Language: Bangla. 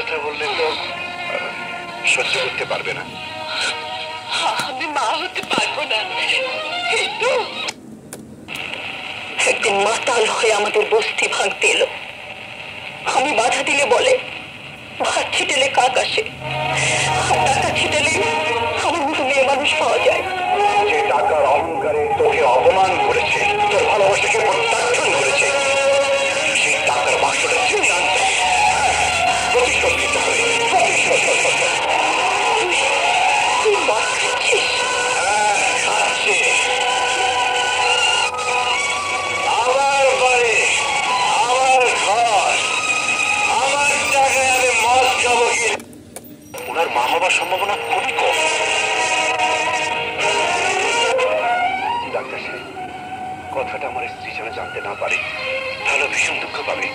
কথা বললে তো সহ্য করতে পারবে না। আমি মা হতে পারবো না। এই তো একদিন মাতাল হয়ে আমাদের বস্তি ভাঙতে এলো। আমি বাধা দিলে বলে ভাত ছিটেলে কাক আসে, টাকা ছিটেলে আমার মতো মেয়ে মানুষ পাওয়া যায়। যে টাকার অহংকারে তোকে অপমান করেছে, তোর ভালোবাসাকে প্রত্যাখ্যান করেছে, সেই টাকার বাক্সটা ছিনে আনতে প্রতিশোধ নিতে হবে। তুই মদ খাচ্ছিস? খাচ্ছি। আমার বাড়ি, আমার ঘর, আমার টাকায় আমি মদ খাবো কি? ওনার মা হবার সম্ভাবনা খুবই কম। ডাক্তার সাহেব, কথাটা আমার স্ত্রী যেন জানতে না পারে, তাহলে ভীষণ দুঃখ পাবে।